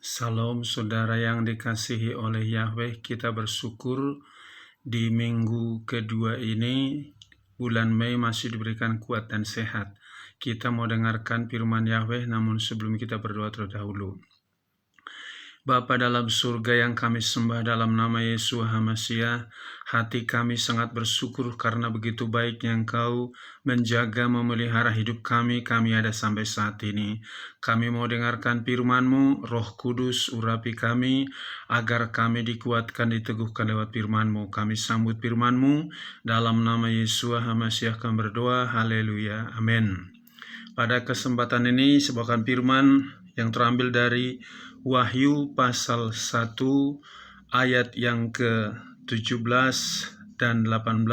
Salam saudara yang dikasihi oleh Yahweh, kita bersyukur di minggu kedua ini, bulan Mei masih diberikan kuat dan sehat. Kita mau dengarkan firman Yahweh, namun sebelum kita berdoa terlebih dahulu. Bapa dalam surga yang kami sembah dalam nama Yesus HaMasiah, hati kami sangat bersyukur karena begitu baiknya Engkau menjaga memelihara hidup kami ada sampai saat ini. Kami mau dengarkan firman-Mu, Roh Kudus urapi kami, agar kami dikuatkan, diteguhkan lewat firman-Mu. Kami sambut firman-Mu, dalam nama Yesus HaMasiah kami berdoa, haleluya, amin. Pada kesempatan ini, sebuah firman yang terambil dari Wahyu pasal 1 ayat yang ke-17 dan 18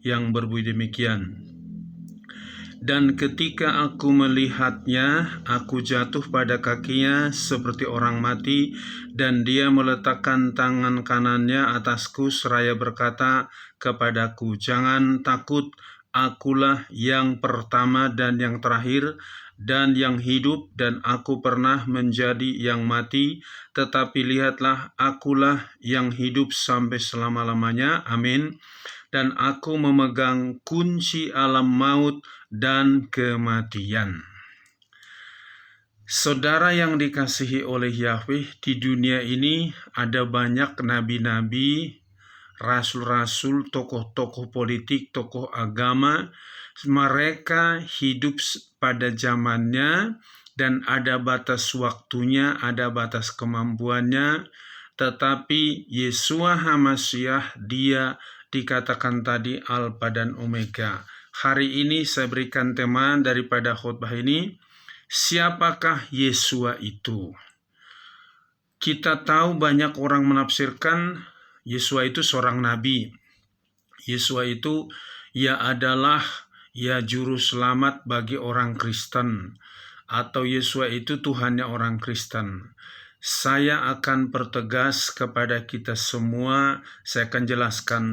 yang berbunyi demikian. Dan ketika aku melihatnya, aku jatuh pada kakinya seperti orang mati, dan dia meletakkan tangan kanannya atasku seraya berkata kepadaku, "Jangan takut, akulah yang pertama dan yang terakhir dan yang hidup, dan aku pernah menjadi yang mati, tetapi lihatlah, akulah yang hidup sampai selama-lamanya, amin. Dan aku memegang kunci alam maut dan kematian." Saudara yang dikasihi oleh Yahweh, di dunia ini ada banyak nabi-nabi, rasul-rasul, tokoh-tokoh politik, tokoh agama. Mereka hidup pada zamannya dan ada batas waktunya, ada batas kemampuannya. Tetapi Yeshua HaMasiah, dia dikatakan tadi Alfa dan Omega. Hari ini saya berikan tema daripada khotbah ini, siapakah Yeshua itu? Kita tahu banyak orang menafsirkan Yeshua itu seorang nabi. Yeshua itu adalah juru selamat bagi orang Kristen, atau Yeshua itu Tuhannya orang Kristen. Saya akan pertegas kepada kita semua, saya akan jelaskan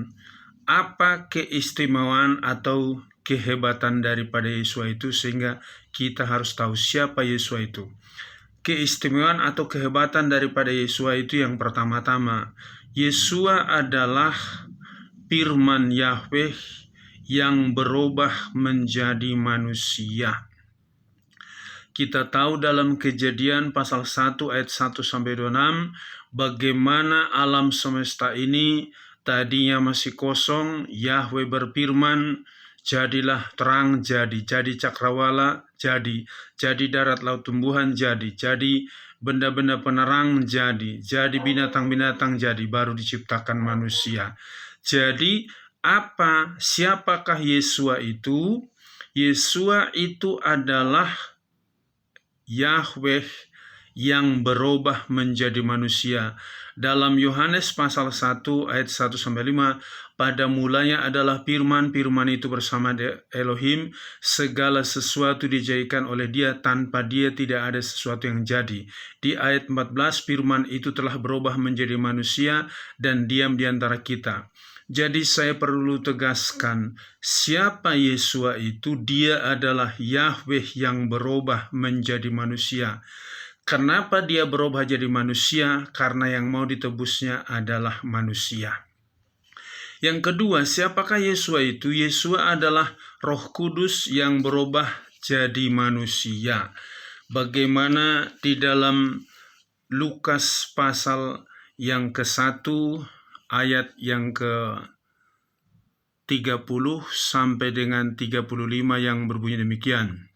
apa keistimewaan atau kehebatan daripada Yeshua itu, sehingga kita harus tahu siapa Yeshua itu. Keistimewaan atau kehebatan daripada Yeshua itu, yang pertama-tama, Yeshua adalah firman Yahweh yang berubah menjadi manusia. Kita tahu dalam Kejadian pasal 1 ayat 1-26, bagaimana alam semesta ini tadinya masih kosong. Yahweh berfirman, jadilah terang, jadi cakrawala, jadi darat laut tumbuhan, jadi benda-benda penerang, jadi binatang-binatang, jadi baru diciptakan manusia. Jadi siapakah Yeshua itu? Yeshua itu adalah Yahweh yang berubah menjadi manusia. Dalam Yohanes pasal 1 ayat 1-5, pada mulanya adalah firman, firman itu bersama Elohim, segala sesuatu dijadikan oleh dia, tanpa dia tidak ada sesuatu yang jadi. Di ayat 14, firman itu telah berubah menjadi manusia dan diam di antara kita. Jadi saya perlu tegaskan, siapa Yeshua itu? Dia adalah Yahweh yang berubah menjadi manusia. Kenapa dia berubah jadi manusia? Karena yang mau ditebusnya adalah manusia. Yang kedua, siapakah Yeshua itu? Yeshua adalah Roh Kudus yang berubah jadi manusia. Bagaimana di dalam Lukas pasal yang ke-1 ayat yang ke-30 sampai dengan 35 yang berbunyi demikian.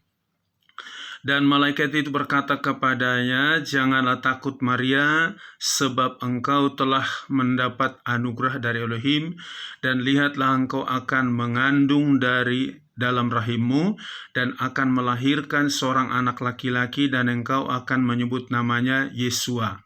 Dan malaikat itu berkata kepadanya, "Janganlah takut Maria, sebab engkau telah mendapat anugerah dari Elohim, dan lihatlah engkau akan mengandung dari dalam rahimmu, dan akan melahirkan seorang anak laki-laki, dan engkau akan menyebut namanya Yeshua.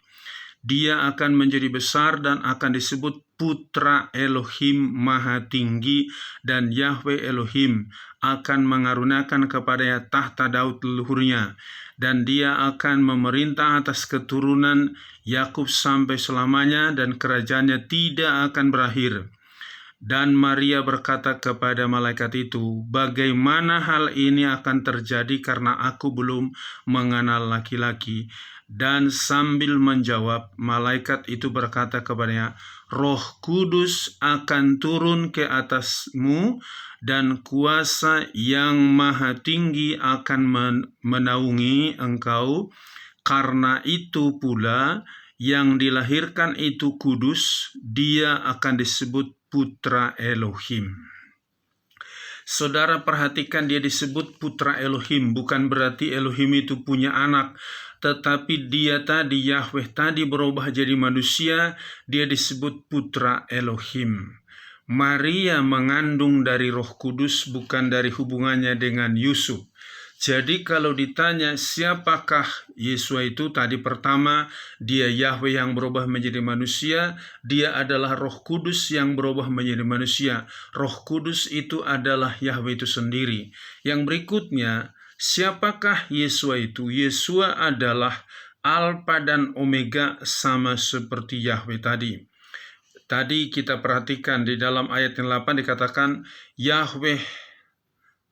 Dia akan menjadi besar dan akan disebut Putra Elohim Maha Tinggi, dan Yahweh Elohim akan mengaruniakan kepadanya tahta Daud leluhurnya, dan dia akan memerintah atas keturunan Yakub sampai selamanya, dan kerajaannya tidak akan berakhir." Dan Maria berkata kepada malaikat itu, "Bagaimana hal ini akan terjadi karena aku belum mengenal laki-laki?" Dan sambil menjawab, malaikat itu berkata kepadanya, Roh Kudus akan turun ke atasmu dan kuasa yang maha tinggi akan menaungi engkau. Karena itu pula yang dilahirkan itu kudus, dia akan disebut putra Elohim. Saudara perhatikan, dia disebut putra Elohim, bukan berarti Elohim itu punya anak, tetapi dia tadi, Yahweh tadi berubah jadi manusia, dia disebut putra Elohim. Maria mengandung dari Roh Kudus, bukan dari hubungannya dengan Yusuf. Jadi kalau ditanya siapakah Yesus itu, tadi pertama dia Yahweh yang berubah menjadi manusia, dia adalah Roh Kudus yang berubah menjadi manusia. Roh Kudus itu adalah Yahweh itu sendiri. Yang berikutnya, siapakah Yesus itu? Yesus adalah Alfa dan Omega, sama seperti Yahweh tadi. Tadi kita perhatikan di dalam ayat yang 8 dikatakan Yahweh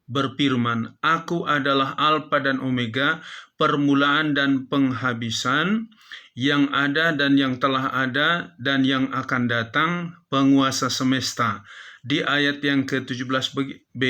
berfirman, Aku adalah Alfa dan Omega, permulaan dan penghabisan, yang ada dan yang telah ada dan yang akan datang, penguasa semesta. Di ayat yang ke-17b,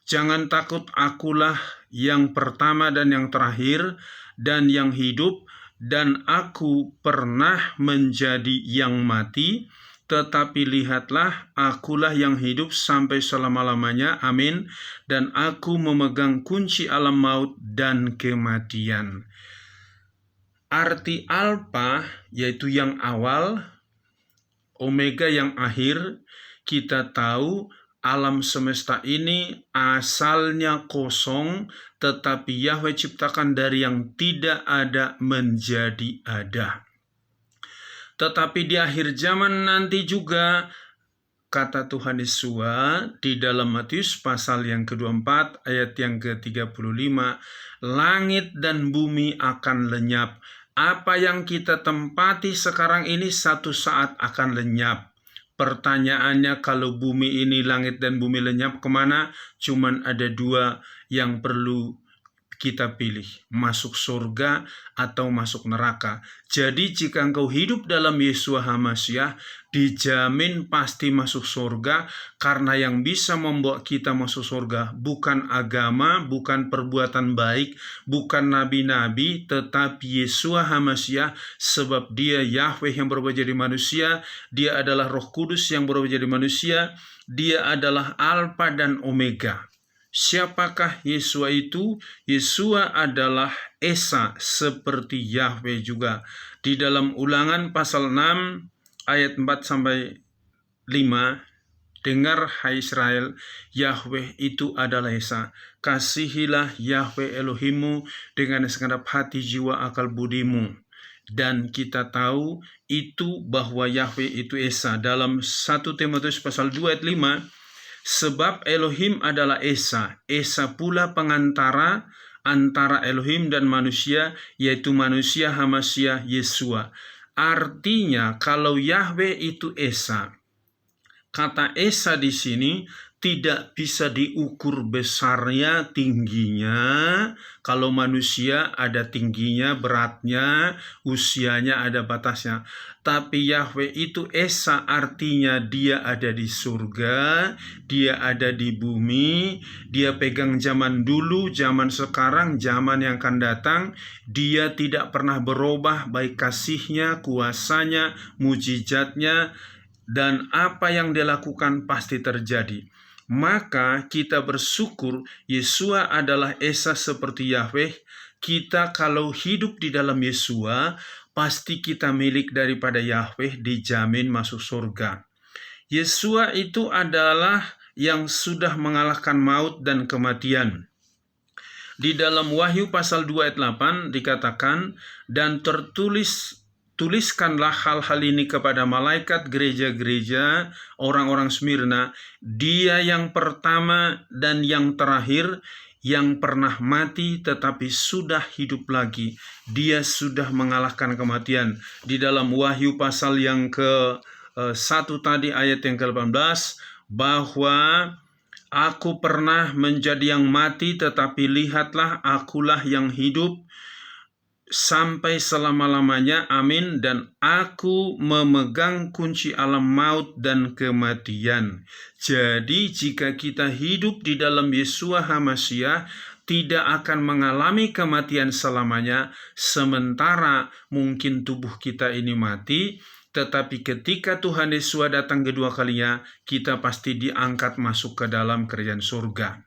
jangan takut, akulah yang pertama dan yang terakhir dan yang hidup, dan aku pernah menjadi yang mati, tetapi lihatlah, akulah yang hidup sampai selama-lamanya, amin, dan aku memegang kunci alam maut dan kematian. Arti Alfa yaitu yang awal, Omega yang akhir. Kita tahu alam semesta ini asalnya kosong, tetapi Yahweh ciptakan dari yang tidak ada menjadi ada. Tetapi di akhir zaman nanti juga, kata Tuhan Yesus di dalam Matius pasal yang ke-24 ayat yang ke-35, langit dan bumi akan lenyap. Apa yang kita tempati sekarang ini satu saat akan lenyap. Pertanyaannya, kalau bumi ini, langit dan bumi lenyap, kemana? Cuman ada dua yang perlu kita pilih, masuk surga atau masuk neraka. Jadi jika engkau hidup dalam Yeshua HaMashiach, dijamin pasti masuk surga, karena yang bisa membawa kita masuk surga bukan agama, bukan perbuatan baik, bukan nabi-nabi, tetapi Yeshua HaMashiach, sebab dia Yahweh yang berubah jadi manusia, dia adalah Roh Kudus yang berubah jadi manusia, dia adalah Alfa dan Omega. Siapakah Yeshua itu? Yeshua adalah Esa, seperti Yahweh juga. Di dalam Ulangan pasal 6 ayat 4-5, dengar hai Israel, Yahweh itu adalah Esa. Kasihilah Yahweh Elohimmu dengan segenap hati, jiwa, akal, budimu. Dan kita tahu itu bahwa Yahweh itu Esa. Dalam 1 Timotius pasal 2 ayat 5, sebab Elohim adalah Esa, Esa pula pengantara antara Elohim dan manusia, yaitu manusia HaMashiach Yeshua. Artinya kalau Yahweh itu Esa, kata Esa di sini tidak bisa diukur besarnya, tingginya. Kalau manusia ada tingginya, beratnya, usianya ada batasnya. Tapi Yahweh itu Esa, artinya dia ada di surga, dia ada di bumi, dia pegang zaman dulu, zaman sekarang, zaman yang akan datang. Dia tidak pernah berubah, baik kasihnya, kuasanya, mujizatnya, dan apa yang dia lakukan pasti terjadi. Maka kita bersyukur Yeshua adalah Esa seperti Yahweh. Kita kalau hidup di dalam Yeshua, pasti kita milik daripada Yahweh, dijamin masuk surga. Yeshua itu adalah yang sudah mengalahkan maut dan kematian. Di dalam Wahyu pasal 2 ayat 8 dikatakan, dan tuliskanlah hal-hal ini kepada malaikat gereja-gereja orang-orang Smyrna, dia yang pertama dan yang terakhir, yang pernah mati tetapi sudah hidup lagi. Dia sudah mengalahkan kematian. Di dalam Wahyu pasal yang ke-1 tadi ayat yang ke-18, bahwa aku pernah menjadi yang mati, tetapi lihatlah akulah yang hidup sampai selama-lamanya, amin, dan aku memegang kunci alam maut dan kematian. Jadi jika kita hidup di dalam Yeshua HaMashiach, tidak akan mengalami kematian selamanya, sementara mungkin tubuh kita ini mati, tetapi ketika Tuhan Yesus datang kedua kalinya, kita pasti diangkat masuk ke dalam kerajaan surga.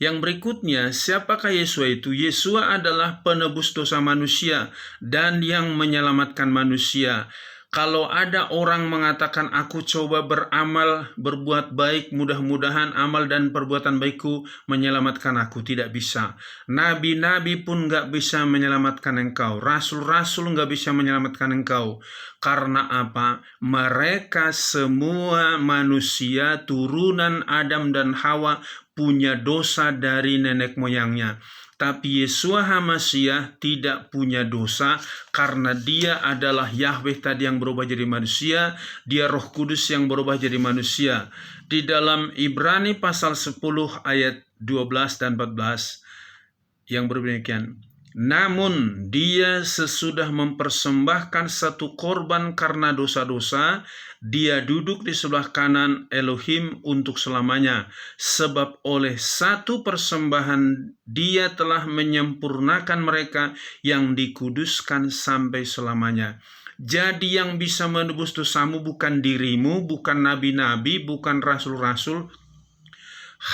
Yang berikutnya, siapakah Yeshua itu? Yeshua adalah penebus dosa manusia dan yang menyelamatkan manusia. Kalau ada orang mengatakan, aku coba beramal, berbuat baik, mudah-mudahan amal dan perbuatan baikku menyelamatkan aku. Tidak bisa. Nabi-nabi pun gak bisa menyelamatkan engkau. Rasul-rasul gak bisa menyelamatkan engkau. Karena apa? Mereka semua manusia, turunan Adam dan Hawa, punya dosa dari nenek moyangnya. Tapi Yeshua HaMashiach tidak punya dosa karena dia adalah Yahweh tadi yang berubah jadi manusia, dia Roh Kudus yang berubah jadi manusia. Di dalam Ibrani pasal 10 ayat 12 dan 14 yang berbunyi demikian. Namun dia sesudah mempersembahkan satu korban karena dosa-dosa, dia duduk di sebelah kanan Elohim untuk selamanya. Sebab oleh satu persembahan dia telah menyempurnakan mereka yang dikuduskan sampai selamanya. Jadi yang bisa menebus dosamu bukan dirimu, bukan nabi-nabi, bukan rasul-rasul,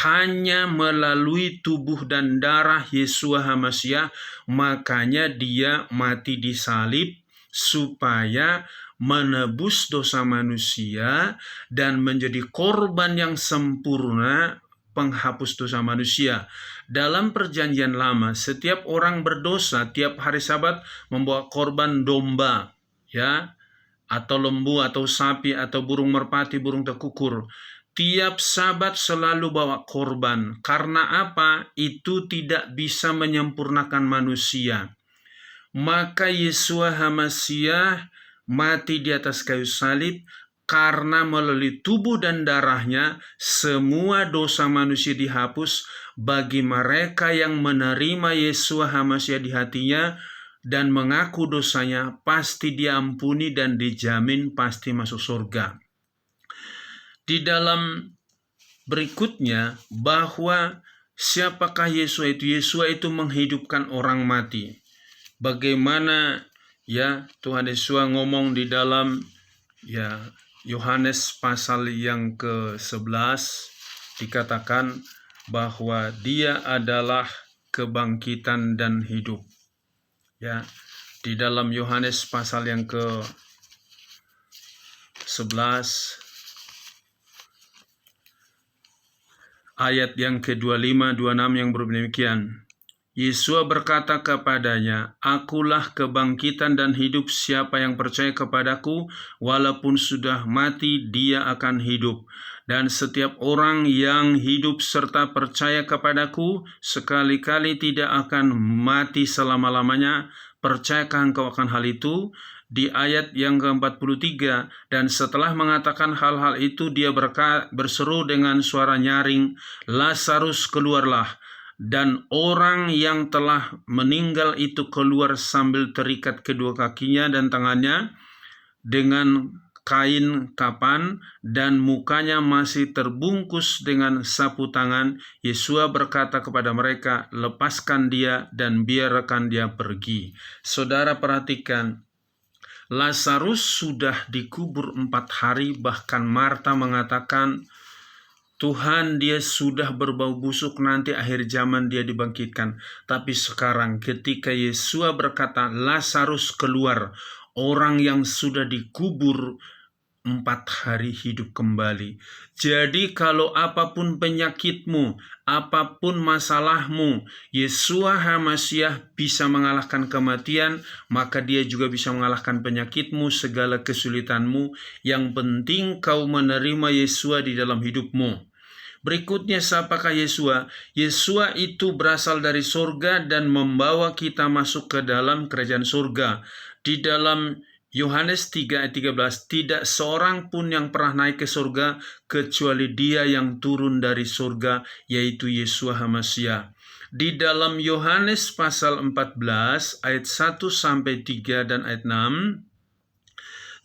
hanya melalui tubuh dan darah Yeshua HaMashiach. Makanya dia mati di salib supaya menebus dosa manusia dan menjadi korban yang sempurna penghapus dosa manusia. Dalam perjanjian lama, setiap orang berdosa tiap hari Sabat membawa korban domba, ya, atau lembu atau sapi atau burung merpati, burung tekukur. Tiap Sabat selalu bawa korban. Karena apa? Itu tidak bisa menyempurnakan manusia. Maka Yeshua HaMashiach mati di atas kayu salib karena melalui tubuh dan darahnya semua dosa manusia dihapus. Bagi mereka yang menerima Yeshua HaMashiach di hatinya dan mengaku dosanya, pasti diampuni dan dijamin pasti masuk surga. Di dalam berikutnya, bahwa siapakah Yeshua itu? Yeshua itu menghidupkan orang mati. Bagaimana ya Tuhan Yesus ngomong di dalam ya Yohanes pasal yang ke-11, dikatakan bahwa dia adalah kebangkitan dan hidup. Ya, di dalam Yohanes pasal yang ke-11 ayat yang ke-25, 26 yang berbunyi demikian. Yesus berkata kepadanya, akulah kebangkitan dan hidup, siapa yang percaya kepadaku, walaupun sudah mati, dia akan hidup. Dan setiap orang yang hidup serta percaya kepadaku, sekali-kali tidak akan mati selama-lamanya. Percayakah engkau akan hal itu? Di ayat yang ke-43, dan setelah mengatakan hal-hal itu, dia berseru dengan suara nyaring, Lazarus keluarlah. Dan orang yang telah meninggal itu keluar sambil terikat kedua kakinya dan tangannya dengan kain kapan, dan mukanya masih terbungkus dengan sapu tangan. Yesus berkata kepada mereka, lepaskan dia dan biarkan dia pergi. Saudara perhatikan, Lazarus sudah dikubur 4 hari, bahkan Marta mengatakan, Tuhan, dia sudah berbau busuk, nanti akhir zaman dia dibangkitkan. Tapi sekarang ketika Yesus berkata, Lazarus keluar, orang yang sudah dikubur 4 hari hidup kembali. Jadi kalau apapun penyakitmu, apapun masalahmu, Yeshua HaMashiach bisa mengalahkan kematian, maka dia juga bisa mengalahkan penyakitmu, segala kesulitanmu. Yang penting kau menerima Yeshua di dalam hidupmu. Berikutnya, siapakah Yeshua? Yeshua itu berasal dari surga dan membawa kita masuk ke dalam kerajaan surga. Di dalam Yohanes 3 ayat 13, tidak seorang pun yang pernah naik ke surga kecuali dia yang turun dari surga, yaitu Yeshua HaMashiach. Di dalam Yohanes pasal 14 ayat 1-3 dan ayat 6,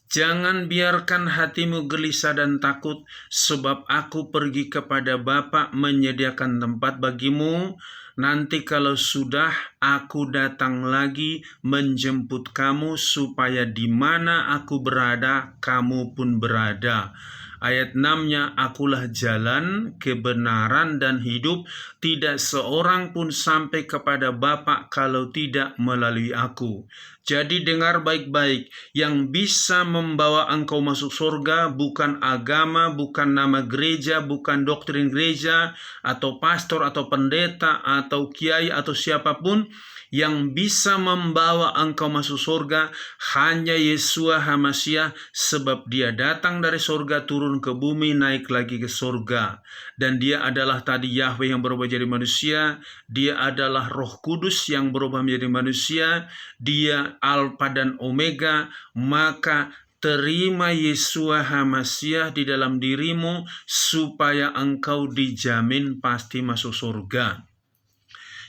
jangan biarkan hatimu gelisah dan takut, sebab aku pergi kepada Bapa menyediakan tempat bagimu. Nanti kalau sudah, aku datang lagi menjemput kamu, supaya di mana aku berada, kamu pun berada. Ayat 6-nya, akulah jalan, kebenaran, dan hidup. Tidak seorang pun sampai kepada Bapa kalau tidak melalui aku. Jadi dengar baik-baik, yang bisa membawa engkau masuk surga bukan agama, bukan nama gereja, bukan doktrin gereja, atau pastor, atau pendeta, atau kiai, atau siapapun. Yang bisa membawa engkau masuk surga hanya Yeshua HaMasyiah, sebab dia datang dari surga, turun ke bumi, naik lagi ke surga. Dan dia adalah tadi Yahweh yang berubah jadi manusia, dia adalah Roh Kudus yang berubah menjadi manusia, dia Alfa dan Omega. Maka terima Yeshua HaMasyiah di dalam dirimu, supaya engkau dijamin pasti masuk surga.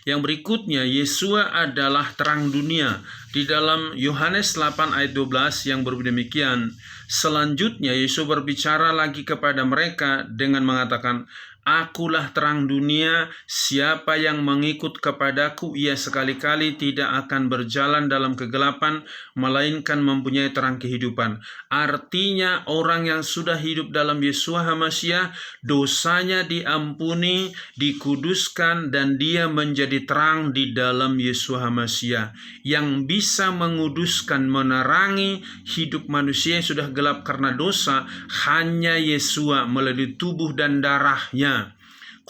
Yang berikutnya, Yeshua adalah terang dunia. Di dalam Yohanes 8 ayat 12 yang berbunyi demikian. Selanjutnya Yesus berbicara lagi kepada mereka dengan mengatakan, akulah terang dunia, siapa yang mengikut kepadaku, ia sekali-kali tidak akan berjalan dalam kegelapan, melainkan mempunyai terang kehidupan. Artinya orang yang sudah hidup dalam Yeshua HaMasyiah, dosanya diampuni, dikuduskan, dan dia menjadi terang di dalam Yeshua HaMasyiah. Yang bisa menguduskan, menerangi hidup manusia yang sudah gelap karena dosa, hanya Yeshua melalui tubuh dan darahnya.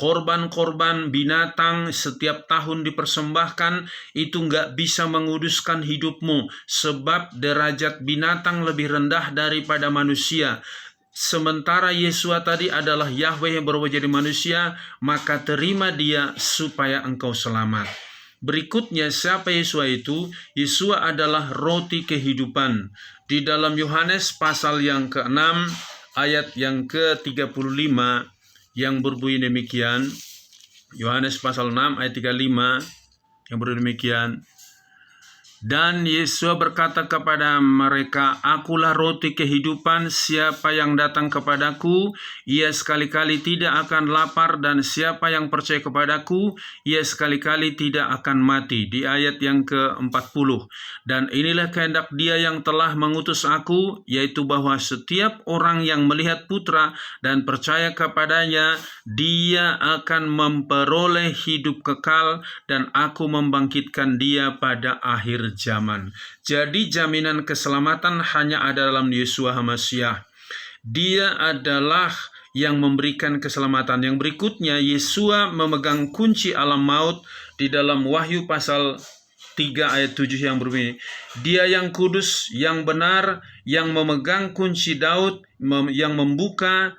Korban-korban binatang setiap tahun dipersembahkan, itu nggak bisa menguduskan hidupmu, sebab derajat binatang lebih rendah daripada manusia. Sementara Yeshua tadi adalah Yahweh yang berubah jadi manusia, maka terima dia supaya engkau selamat. Berikutnya, siapa Yeshua itu? Yeshua adalah roti kehidupan. Di dalam Yohanes pasal yang ke-6 ayat yang ke-35 yang berbunyi demikian. Yohanes pasal 6 ayat 35 yang berbunyi demikian. Dan Yesus berkata kepada mereka, akulah roti kehidupan, siapa yang datang kepadaku, ia sekali-kali tidak akan lapar, dan siapa yang percaya kepadaku, ia sekali-kali tidak akan mati. Di ayat yang ke-40, dan inilah kehendak dia yang telah mengutus aku, yaitu bahwa setiap orang yang melihat Putra dan percaya kepadanya, dia akan memperoleh hidup kekal, dan aku membangkitkan dia pada akhir zaman. Jadi jaminan keselamatan hanya ada dalam Yeshua HaMasyiah. Dia adalah yang memberikan keselamatan. Yang berikutnya, Yeshua memegang kunci alam maut. Di dalam Wahyu pasal 3 ayat 7 yang berbunyi, dia yang kudus, yang benar, yang memegang kunci Daud, yang membuka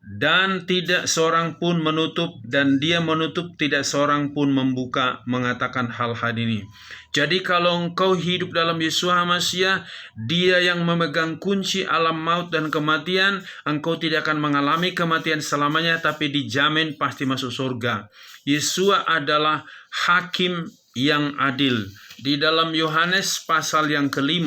dan tidak seorang pun menutup, dan dia menutup tidak seorang pun membuka, mengatakan hal-hal ini. Jadi kalau engkau hidup dalam Yeshua HaMasyiah, dia yang memegang kunci alam maut dan kematian, engkau tidak akan mengalami kematian selamanya, tapi dijamin pasti masuk surga. Yeshua adalah hakim yang adil. Di dalam Yohanes pasal yang ke-5,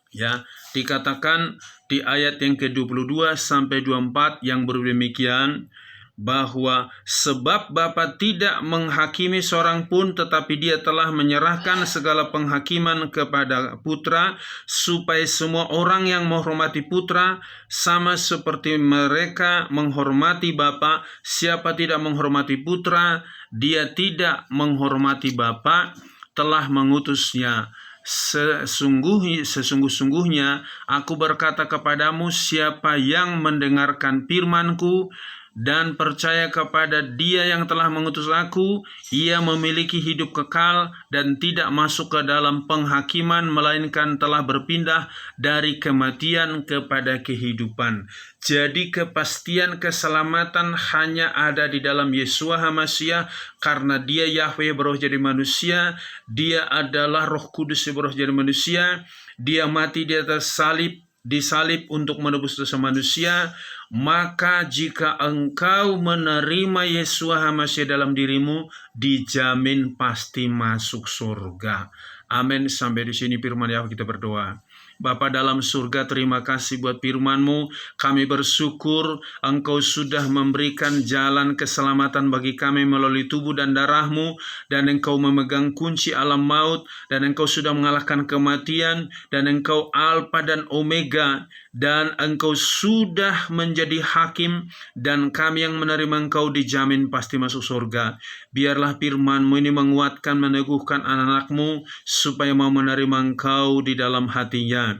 ya, dikatakan di ayat yang ke-22 sampai 24 yang demikian, bahwa sebab Bapa tidak menghakimi seorang pun, tetapi dia telah menyerahkan segala penghakiman kepada Putra, supaya semua orang yang menghormati Putra sama seperti mereka menghormati Bapa. Siapa tidak menghormati Putra, dia tidak menghormati Bapa telah mengutusnya. Sesungguh-sungguhnya aku berkata kepadamu, siapa yang mendengarkan firman-Ku dan percaya kepada dia yang telah mengutus aku, ia memiliki hidup kekal dan tidak masuk ke dalam penghakiman, melainkan telah berpindah dari kematian kepada kehidupan. Jadi kepastian keselamatan hanya ada di dalam Yeshua HaMasyiah, karena dia Yahweh berubah jadi manusia, dia adalah Roh Kudus yang berubah jadi manusia, dia mati di atas salib disalib untuk menebus dosa manusia, maka jika engkau menerima Yesus HaMashiach dalam dirimu, dijamin pasti masuk surga. Amin. Sampai di sini firman Yahweh, kita berdoa. Bapa dalam surga, terima kasih buat firman-Mu. Kami bersyukur Engkau sudah memberikan jalan keselamatan bagi kami melalui tubuh dan darah-Mu, dan Engkau memegang kunci alam maut, dan Engkau sudah mengalahkan kematian, dan Engkau Alfa dan Omega, dan Engkau sudah menjadi hakim, dan kami yang menerima Engkau dijamin pasti masuk surga. Biarlah firman-Mu ini menguatkan, meneguhkan anak-anak-Mu supaya mau menerima Engkau di dalam hatinya.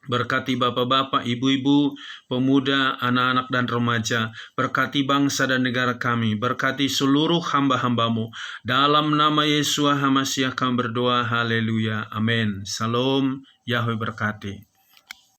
Berkati bapak-bapak, ibu-ibu, pemuda, anak-anak dan remaja. Berkati bangsa dan negara kami. Berkati seluruh hamba-hamba-Mu. Dalam nama Yesus HaMashiach kami berdoa. Haleluya. Amin. Salam. Yahweh berkati.